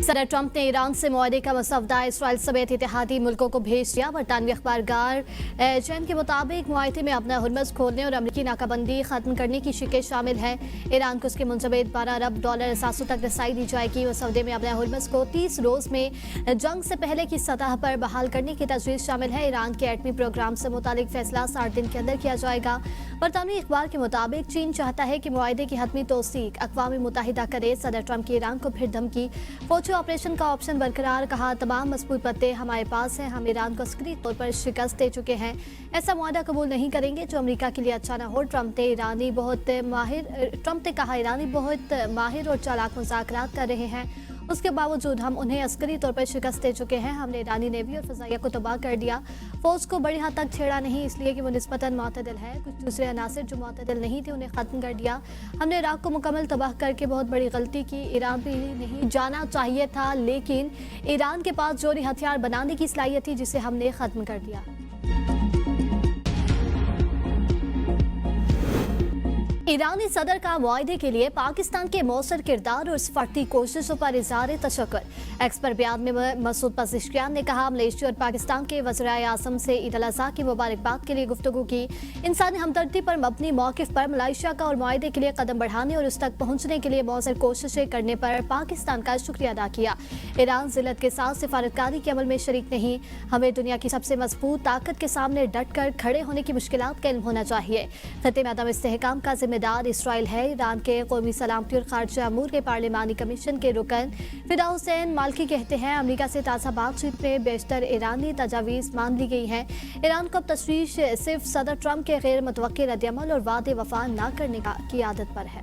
सदर ट्रंप ने ईरान से मुआहदे का मसवदा इसराइल समेत इत्तेहादी मुल्कों को भेज दिया। बरतानवी अखबारगार चैन के मुताबिक मुआहदे में अपना हुर्मस खोलने और अमरीकी नाकाबंदी खत्म करने की शिकें शामिल हैं। ईरान को उसके मुंजमद $12 अरब असासों तक रसाई दी जाएगी। मसवदे में अपना हुर्मस को 30 रोज में जंग से पहले की सतह पर बहाल करने की तजवीज़ शामिल है। ईरान के एटमी प्रोग्राम से मुतालिक फैसला 60 दिन के अंदर किया जाएगा। बरतानवी अखबार के मुताबिक चीन चाहता है कि मुआहदे की हतमी तौसीक अक़वाम मुत्तहिदा करे। सदर ट्रंप की ईरान को फिर धमकी, फौजी ऑपरेशन का ऑप्शन बरकरार, कहा तमाम मजबूत पत्ते हमारे पास हैं, हम ईरान को अस्करी तौर पर शिकस्त दे चुके हैं, ऐसा मुआहदा कबूल नहीं करेंगे जो अमेरिका के लिए अच्छा न हो। ट्रंप ने कहा ईरानी बहुत माहिर और चालाक मुज़ाकरात कर रहे हैं, उसके बावजूद हम उन्हें अस्करी तौर पर शिकस्त दे चुके हैं। हमने ईरानी नेवी और फजाइया को तबाह कर दिया। फौज को बड़ी हद तक छेड़ा नहीं, इसलिए कि वो निस्बतन मुतदिल है। कुछ दूसरे अनासर जो मुतदिल नहीं थे उन्हें ख़त्म कर दिया। हमने इराक को मुकम्मल तबाह करके बहुत बड़ी गलती की। ईरान भी नहीं जाना चाहिए था, लेकिन ईरान के पास जोरी हथियार बनाने की सलाहियत थी जिसे हमने ख़त्म कर दिया। ईरानी सदर का मुआहदे के लिए पाकिस्तान के मौसर किरदार और सफारती कोशिशों पर इज़हार तशक्कुर। एक्स पर बयान में मसूद पज़ेश्कियान ने कहा, मलेशिया और पाकिस्तान के वज़ीर आज़म से ईद अल अज़हा की मुबारकबाद के लिए गुफ्तगू की। इंसानी हमदर्दी पर मबनी मौक़िफ़ पर मलेशिया का और मुआहदे के लिए कदम बढ़ाने और उस तक पहुँचने के लिए मौसर कोशिशें करने पर पाकिस्तान का शुक्रिया अदा किया। ईरान ज़िल्लत के साथ सिफारतकारी के अमल में शरीक नहीं, हमें दुनिया की सबसे मजबूत ताकत के सामने डट कर खड़े होने की मुश्किलात का इल्म होना चाहिए। खत्ते में अदम इस्तेहकाम का जिम्मेदार इसराइल है। ईरान के कौमी सलामती और खारजा अमूर के पार्लिमानी कमीशन के रुकन फिदा हुसैन मालकी कहते हैं, अमेरिका से ताज़ा बातचीत में बेशतर ईरानी तजावीज़ मान ली गई हैं। ईरान को अब तशवीश सिर्फ सदर ट्रंप के गैर मुतवक्किल रद्दअमल और वादे वफा न करने की आदत पर है।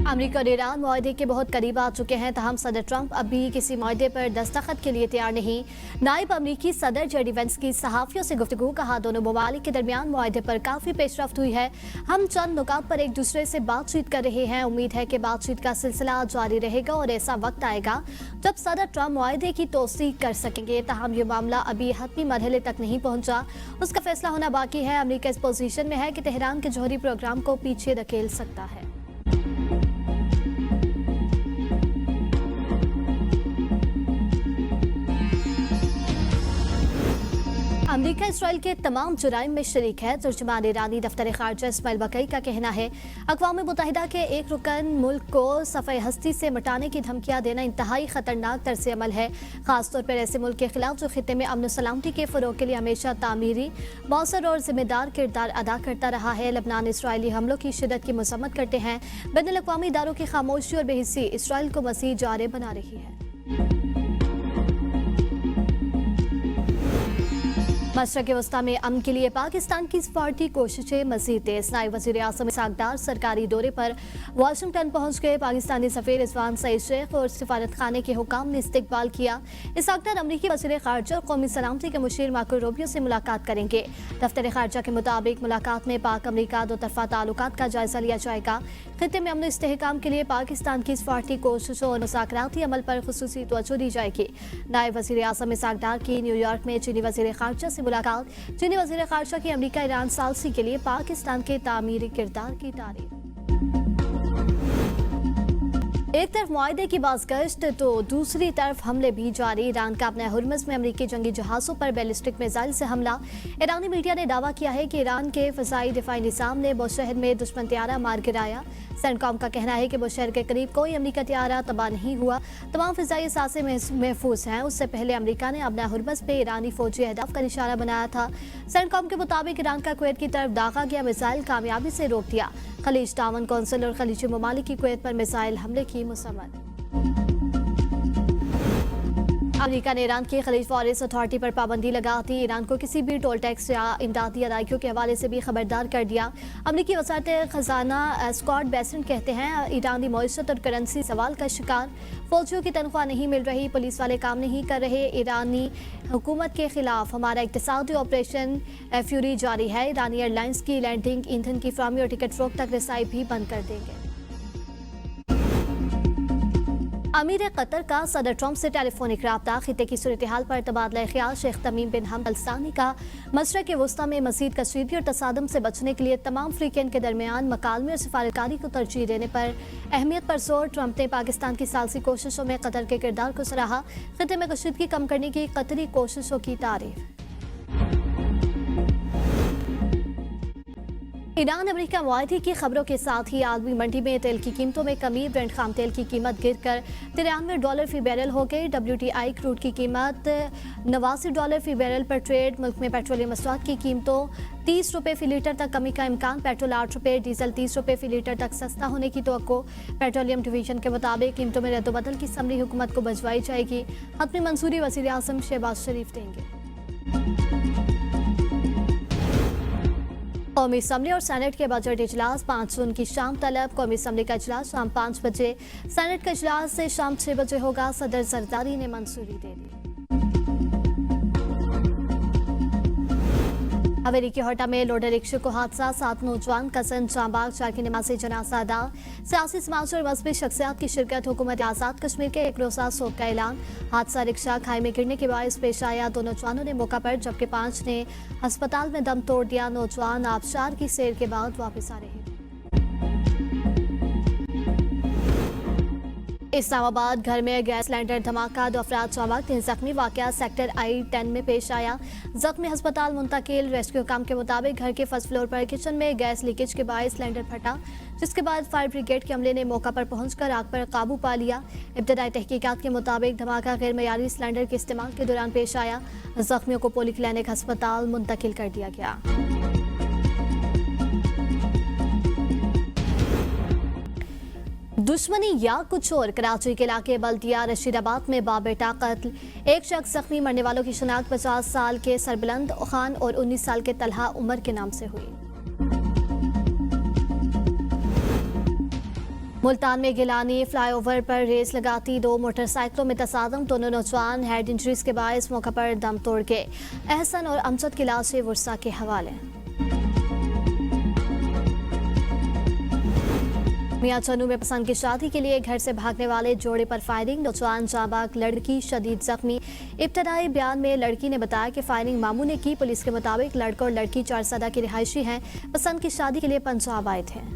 अमेरिका और ईरान मुआहदे के बहुत करीब आ चुके हैं, तहम सदर ट्रंप अभी किसी मुआहदे पर दस्तखत के लिए तैयार नहीं। नायब अमेरिकी सदर जेडी वेंस की सहाफ़ियों से गुफ्तगू, कहा दोनों ममालिक के दरमियान मुआहदे पर काफ़ी पेशरफ्त हुई है। हम चंद नुकात पर एक दूसरे से बातचीत कर रहे हैं। उम्मीद है कि बातचीत का सिलसिला जारी रहेगा और ऐसा वक्त आएगा जब सदर ट्रंप मुआहदे की तौसीक कर सकेंगे। तहम ये मामला अभी हतमी मरहले तक नहीं पहुंचा, उसका फैसला होना बाकी है। अमेरिका इस पोजीशन में है कि तेहरान के जौहरी प्रोग्राम को पीछे धकेल सकता है। अमेरिका इसराइल के तमाम जुराइम में शरीक है। तर्जुमान ईरानी दफ्तर खारजा इस्माइल बकई का कहना है, अक़वाम मुत्तहिदा के एक रुकन मुल्क को सफ़े हस्ती से मिटाने की धमकियाँ देना इंतहाई ख़तरनाक तर्स अमल है, ख़ासतौर पर ऐसे मुल्क के खिलाफ जो खित्ते में अमन सलामती के फ़रोग़ के लिए हमेशा तामीरी, मौसर और ज़िम्मेदार किरदार अदा करता रहा है। लबनान इसराइली हमलों की शिद्दत की मज़म्मत करते हैं। बैनुल-अक़वामी इदारों की खामोशी और बेहिस्सी इसराइल को मज़ीद जारे बना रही है। मशरक़ वस्ता में अमन के लिए पाकिस्तान की सफारती कोशिशें मज़ीद तेज़। नायब वज़ीर आज़म इसहाक़ डार सरकारी दौरे पर वाशिंगटन पहुँच गए। पाकिस्तानी सफ़ीर रिज़वान सईद शेख और सिफारत खाने के हुकाम ने इस्तकबाल किया। इसहाक़ डार अमरीकी वज़ीर ख़ारजा और कौमी सलामती के मुशीर मार्को रूबियो से मुलाकात करेंगे। दफ्तर ख़ारजा के मुताबिक मुलाकात में पाक अमरीका दो तरफ़ा ताल्लुकात का जायज़ा लिया जाएगा। खित्ते में अमन इस्तेहकाम के लिए पाकिस्तान की सफारती कोशिशों और मुज़ाकराती अमल पर ख़ुसूसी तवज्जो दी जाएगी। नायब वज़ीर आज़म इसहाक़ डार की न्यूयॉर्क में चीनी वज़ीर ख़ारजा से मुलाकात। चीनी वज़ीर ख़ारजा की अमरीका ईरान सालसी के लिए पाकिस्तान के तामीरी किरदार की तारीफ। एक तरफ मुआहदे की बाज़गश्त तो दूसरी तरफ हमले भी जारी। ईरान का अपने हुर्मस में अमरीकी जंगी जहाज़ों पर बैलिस्टिक मिसाइल से हमला। ईरानी मीडिया ने दावा किया है कि ईरान के फ़ज़ाई दिफाई निज़ाम ने बुशहर में दुश्मन त्यारा मार गिराया। सेंटकॉम का कहना है कि बुशहर के करीब कोई अमरीका त्यारा तबाह नहीं हुआ, तमाम फ़िज़ाई असासे महफूज हैं। उससे पहले अमरीका ने अपना हुर्मस पे ईरानी फ़ौजी अहदाफ का निशाना बनाया था। सेंटकॉम के मुताबिक ईरान का कुवैत की तरफ दागा गया मिसाइल कामयाबी से रोक दिया। खलीज तावन कौंसिल और खलीजी ममालिक की कुवैत पर मिसाइल हमले की मुसम्मत। अमेरिका ने ईरान की खलीज फॉरेस्ट अथॉरिटी पर पाबंदी लगा दी। ईरान को किसी भी टोल टैक्स या इमदादी अदायगियों के हवाले से भी खबरदार कर दिया। अमरीकी वज़ारत ख़जाना स्कॉट बेसेंट कहते हैं, ईरानी मईशत और करेंसी सवाल का शिकार, फौजियों की तनख्वाह नहीं मिल रही, पुलिस वाले काम नहीं कर रहे। ईरानी हुकूमत के खिलाफ हमारा इक़्तिसादी ऑपरेशन फ्यूरी जारी है। ईरानी एयरलाइंस की लैंडिंग, ईंधन की फराहमी और टिकट फ़रोख्त तक रसाई भी बंद कर देंगे। अमीर कतर का सदर ट्रंप से टेलीफोनिक रब्ता, खिते की सूरत हाल पर तबादला ख्याल। शेख तमीम बिन हमद अल सानी का मशरक़ वस्ता में मज़ीद कशीदगी और तसादम से बचने के लिए तमाम फ्रीकैन के दरमियान मकालमे और सिफारतकारी को तरजीह देने पर अहमियत पर जोर। ट्रंप ने पाकिस्तान की सालसी कोशिशों में कतर के किरदार को सराहा। खिते में कशीदगी कम करने की कतरी कोशिशों की तारीफ। ईरान अमेरिका मुआहदे की खबरों के साथ ही आलमी मंडी में तेल की कीमतों में कमी। ब्रेंट खाम तेल की कीमत गिरकर $93 फी बैरल हो गई। WTI क्रूड की कीमत $89 फी बैरल पर ट्रेड। मुल्क में पेट्रोलियम मसनूआत की कीमतों ₹30 फी लीटर तक कमी का इम्कान। पेट्रोल ₹8, डीजल ₹30 फी लीटर तक सस्ता होने की तवक्को। पेट्रोलियम डिवीजन के मुताबिक कीमतों में रद्दोबदल की समरी हुकूमत को भिजवाई जाएगी। हतमी मंजूरी वज़ीर आज़म शहबाज शरीफ देंगे। कौमी असम्बली और सेनेट के बजट इजलास 5 जून की शाम तलब। कौमी असम्बली का इजलास शाम 5 बजे, सेनेट का इजलास से शाम 6 बजे होगा। सदर जरदारी ने मंजूरी दे दी। हवेली के होटा में लोडर रिक्शे को हादसा, 7 नौजवान कसन जांबाग, 4 की नमाज़ी जनाजा अदा। सियासी समाज और मजहबी शख्सियात की शिरकत। हुकूमत आज़ाद कश्मीर के एक रोज़ा शोक का ऐलान। हादसा रिक्शा खाई में गिरने के बायस पेश आया। 2 नौजवानों ने मौका पर जबकि 5 ने अस्पताल में दम तोड़ दिया। नौजवान आबशार की सैर के बाद वापस आ रहे हैं। इस्लामाबाद घर में गैस सिलेंडर धमाका, 2 अफराद जांबाग, 3 जख्मी। वाकया सेक्टर I-10 में पेश आया। जख्मी अस्पताल मुंतकिल। रेस्क्यू काम के मुताबिक घर के फर्स्ट फ्लोर पर किचन में गैस लीकेज के बायस सिलेंडर फटा, जिसके बाद फायर ब्रिगेड के अमले ने मौका पर पहुंचकर आग पर काबू पा लिया। इब्तदाई तहकीकात के मुताबिक धमाका गैर मयारी सिलेंडर के इस्तेमाल के दौरान पेश आया। जख्मियों को पॉलीक्लिनिक अस्पताल मुंतकिल कर दिया गया। दुश्मनी या कुछ और। कराची के इलाके बल्दिया रशीदाबाद में बाप बेटा कत्ल, एक शख्स जख्मी। मरने वालों की शिनाख्त 50 साल के सरबलंद खान और 19 साल के तलहा उमर के नाम से हुई। मुल्तान में गिलानी फ्लाईओवर पर रेस लगाती 2 मोटरसाइकिलों में तसादम। दोनों नौजवान हेड इंजरीज के बायस मौका पर दम तोड़ गए। एहसन और अमजद की लाशें वर्सा के हवाले। मियां चन्नू में पसंद की शादी के लिए घर से भागने वाले जोड़े पर फायरिंग। नौजवान जांबाग, लड़की शदीद जख्मी। इब्तदाई बयान में लड़की ने बताया कि फायरिंग मामू ने की। पुलिस के मुताबिक लड़का और लड़की 4 सदा की रिहायशी हैं। पसंद की शादी के लिए पंजाब आए थे।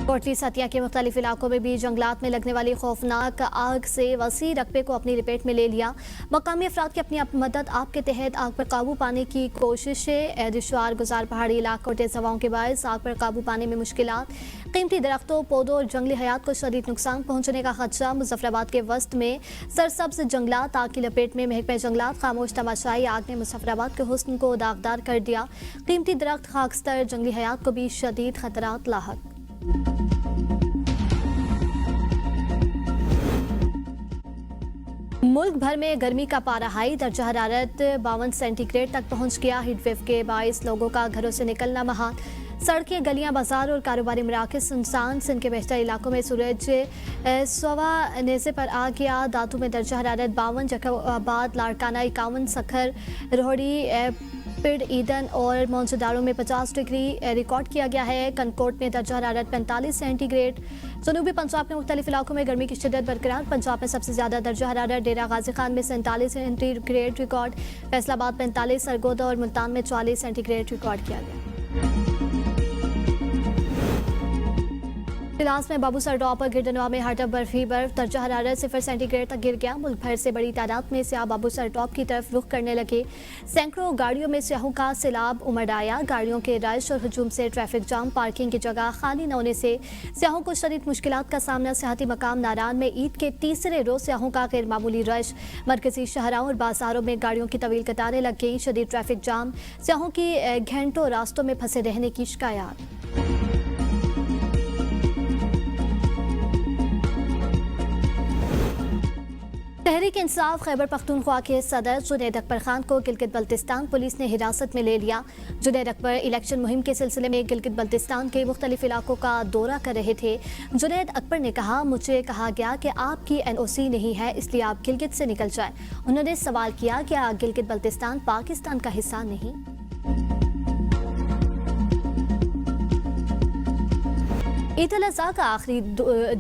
कोटली सतिया के मुख्तलिफ इलाकों में भी जंगलात में लगने वाली खौफनाक आग से वसी रकबे को अपनी लपेट में ले लिया। मकामी अफराद की अपनी मदद आप के तहत आग पर काबू पाने की कोशिशें। दुश्वार गुजार पहाड़ी इलाकों और तेज हवाओं के बायस आग पर काबू पाने में मुश्किलात। कीमती दरख्तों, पौधों और जंगली हयात को शदीद नुकसान पहुंचने का खदशा। मुजफ्फराबाद के वस्त में सरसब्ज जंगलात आग की लपेट में। महकमे जंगलात खामोश तमाशाई आग ने मुजफ्फराबाद के हुस्न को दागदार कर दिया। कीमती दरख्त, खाकस्तर, जंगली हयात को भी शदीद खतरात लाहक। मुल्क भर में गर्मी का पारा हाई, दर्जा हरारत 52 सेंटीग्रेड तक पहुंच गया। हीटवेव के बायस लोगों का घरों से निकलना महाल। सड़कें, गलियां, बाजार और कारोबारी मराकज़ सुनसान। सिंध के बेशतर इलाकों में सूरज सवा नेज़े पर आ गया। दातू में दर्जा हरारत 52, जकाबाद, लाड़काना 51, सखर, रोहड़ी, पिंड, ईदन और मौजूदारों में 50 डिग्री रिकॉर्ड किया गया है। कनकोट में दर्जा हरारत 45 सेंटीग्रेड। जनूबी पंजाब के मुख्तलिफ इलाकों में गर्मी की शिद्दत बरकरार। पंजाब में सबसे ज़्यादा दर्जा हरारत डेरा गाजी खान में 47 सेंटीग्रेड रिकॉर्ड, फैसलाबाद 45, सरगोदा और मुल्तान में 40 सेंटीग्रेड रिकॉर्ड किया गया। इलाज में बाबूसर टॉप और गिरदनवा में हटब बर्फी बर्फ, दर्जा हरारत 0 सेंटीग्रेड तक गिर गया। मुल्क भर से बड़ी तादाद में स्याह बाबूसर टॉप की तरफ रुख करने लगे। सैकड़ों गाड़ियों में स्याहों का सैलाब उमड़ आया। गाड़ियों के रश और हजूम से ट्रैफिक जाम, पार्किंग की जगह खाली न होने से स्याहों को शदीद मुश्किलात का सामना। सियाहती मकाम नारान में ईद के तीसरे रोज स्याहों का गैर मामूली रश। मरकजी शहरों और बाजारों में गाड़ियों की तवील कतारें लग गई। शदीद ट्रैफिक जाम, स्याहों की घंटों रास्तों में फंसे रहने की शिकायत। तहरीक इंसाफ खैबर पख्तूनख्वा के सदर जुनैद अकबर खान को गिलगित बल्तिस्तान पुलिस ने हिरासत में ले लिया। जुनैद अकबर इलेक्शन मुहिम के सिलसिले में गिलगित बल्तिस्तान के मुख्तलिफ इलाकों का दौरा कर रहे थे। जुनैद अकबर ने कहा, मुझे कहा गया कि आपकी NOC नहीं है, इसलिए आप गिलगित से निकल जाएं। उन्होंने सवाल किया, क्या गिलगित बल्तिस्तान पाकिस्तान का हिस्सा नहीं? ईद उल अज़हा का आखिरी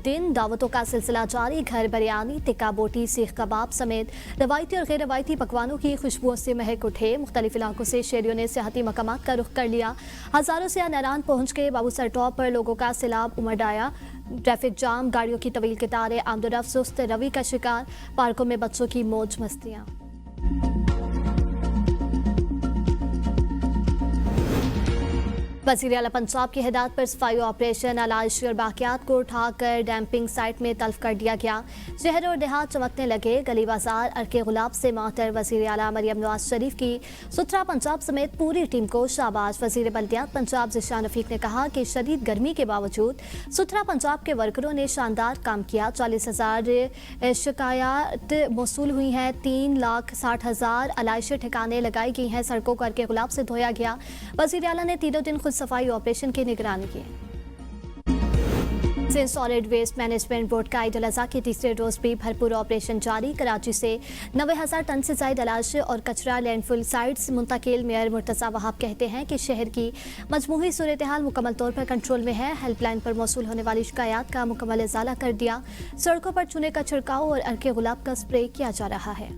दिन दावतों का सिलसिला जारी। घर बिरयानी, टिक्का बोटी, सीख कबाब समेत रवायती और गैर रवायती पकवानों की खुशबुओं से महक उठे। मुख्तलिफ इलाकों से शहरियों ने सियाहती मकामात का रुख कर लिया। हज़ारों से नारायण पहुँच के बाबूसर टॉप पर लोगों का सैलाब उमड़ आया। ट्रैफिक जाम, गाड़ियों की तवील कतारें, आमदोरफ्त सुस्त रवि का शिकार। पार्कों में बच्चों की मौज मस्तियाँ। वज़ीर आला पंजाब की हिदायत पर सफाई ऑपरेशन, अलाइशी और बाकियात को उठाकर डैम्पिंग साइट में तल्फ कर दिया गया। शहर और देहात चमकने लगे। गली बाजार अर्के गुलाब से मातर वज़ीर आला मरियम नवाज शरीफ की सुथरा पंजाब समेत पूरी टीम को शाबाश। वज़ीर बल्दियात पंजाब ज़िशान रफ़ीक ने कहा कि शदीद गर्मी के बावजूद सुथरा पंजाब के वर्करों ने शानदार काम किया। 40,000 शिकायत मौसूल हुई हैं। 3,60,000 अलाइशी ठिकाने लगाई गई हैं। सड़कों को अर्के गुलाब से धोया गया। वज़ीर आला ने तीनों दिन सफाई ऑपरेशन की निगरानी की। Sindh solid waste management board का ईद उल अज़हा के तीसरे रोज भी भरपूर ऑपरेशन जारी। कराची से 90,000 टन से ज्यादा अलाइशी और कचरा लैंडफिल साइट्स मुंतकिल। मेयर मुर्तज़ा वहाब कहते हैं कि शहर की मजमूही सूरत हाल मुकम्मल तौर पर कंट्रोल में है। हेल्पलाइन पर मौसूल होने वाली शिकायत का मुकम्मल इज़ाला कर दिया। सड़कों पर चूने का छिड़काव और अर्के गुलाब का स्प्रे किया जा रहा है।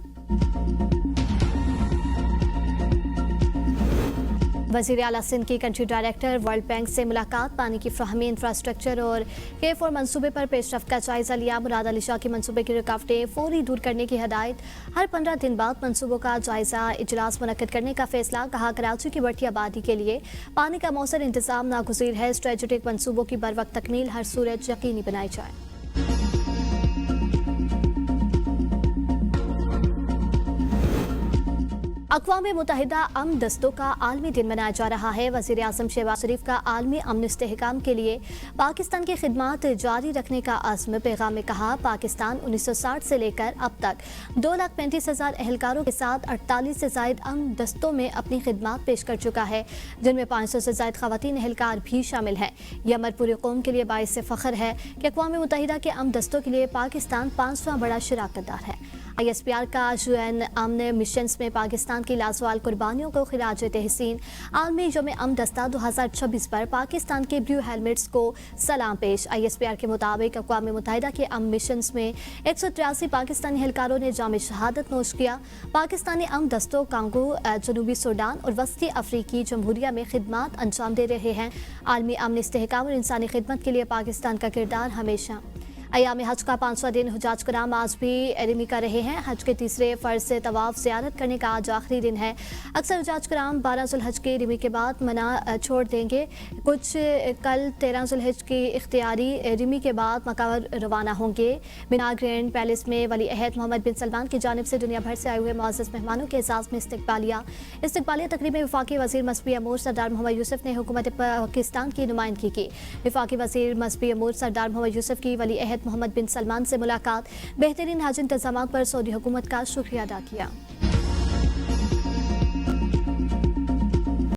वज़ीर आला सिंध की कंट्री डायरेक्टर वर्ल्ड बैंक से मुलाकात। पानी की फ्राहमी, इंफ्रास्ट्रक्चर और K4 मनसूबे पर पेशरफ्त का जायजा लिया। मुराद अली शाह के मनसूबे की रुकावटें फौरी दूर करने की हिदायत। हर 15 दिन बाद मनसूबों का जायजा इजलास मुनक्कद करने का फैसला। कहा कराची की बढ़ती आबादी के लिए पानी का मौसर इंतजाम नागुज़ीर है। स्ट्रेटेजिक मनसूबों की बर वक्त तकमील हर सूरत यकीनी बनाई जाए। अक़वाम मुत्तहिदा अमन दस्तों का आलमी दिन मनाया जा रहा है। वज़ीर आज़म शहबाज शरीफ का आलमी अमन इस्तेहकाम के लिए पाकिस्तान की खिदमात जारी रखने का अज़्म। पैगाम में कहा, पाकिस्तान 1960 से लेकर अब तक 2,35,000 एहलकारों के साथ 48 से ज़ायद अमन दस्तों में अपनी खिदमात पेश कर चुका है, जिनमें 500 से ज़ायद ख़वातीन एहलकार भी शामिल हैं। यह अमर पूरी कौम के लिए बाइस फ़ख्र है कि अक़वाम मुत्तहिदा के अमन दस्तों के लिए पाकिस्तान 5वां बड़ा शराकतदार है। ISPR का UN अमन मिशंस में पाकिस्तान की लाजवाल कुर्बानियों को खिराज तहसीन। आलमी यौम अमन दस्ता 2026 पर पाकिस्तान के ब्लू हेलमेट्स को सलाम पेश। ISPR के मुताबिक अक़वाम मुत्तहिदा के अमन मिशंस में 183 पाकिस्तानी एहलकारों ने जाम शहादत नोश किया। पाकिस्तानी अमन दस्तों कांगो, जनूबी सूडान और वस्ती अफ्रीकी जमहूरिया में खिदमात अंजाम दे रहे हैं। आलमी अमन इस्तेहकाम और इंसानी खिदमत के लिए पाकिस्तान का किरदार हमेशा। अयाम हज का 5वां दिन हुजाज कराम आज भी रिमी कर रहे हैं। हज के तीसरे फ़र्ज से तवाफ़ ज़ियारत करने का आज आखिरी दिन है। अक्सर हुजाज कराम 12 ज़ुल्हज की रिमी के बाद मना छोड़ देंगे। कुछ कल 13 ज़ुल्हज की इख्तियारी रिमी के बाद मक्का रवाना होंगे। मिना ग्रैंड पैलेस में वली अहद मोहम्मद बिन सलमान की जानिब से दुनिया भर से आए हुए मुअज़्ज़ज़ मेहमानों के एज़ाज़ में इस्तकबालिया तकरीब में वफाकी वज़ीर मसबी अमूर सरदार मोहम्मद यूसुफ ने हुकूमत पाकिस्तान की नुमाइंदगी की। वफाकी वज़ीर मसबी अमूर सरदार मोहम्मद यूसुफ की वली अहद मोहम्मद बिन सलमान से मुलाकात। बेहतरीन हज इंतज़ामात पर सऊदी हुकूमत का शुक्रिया अदा किया।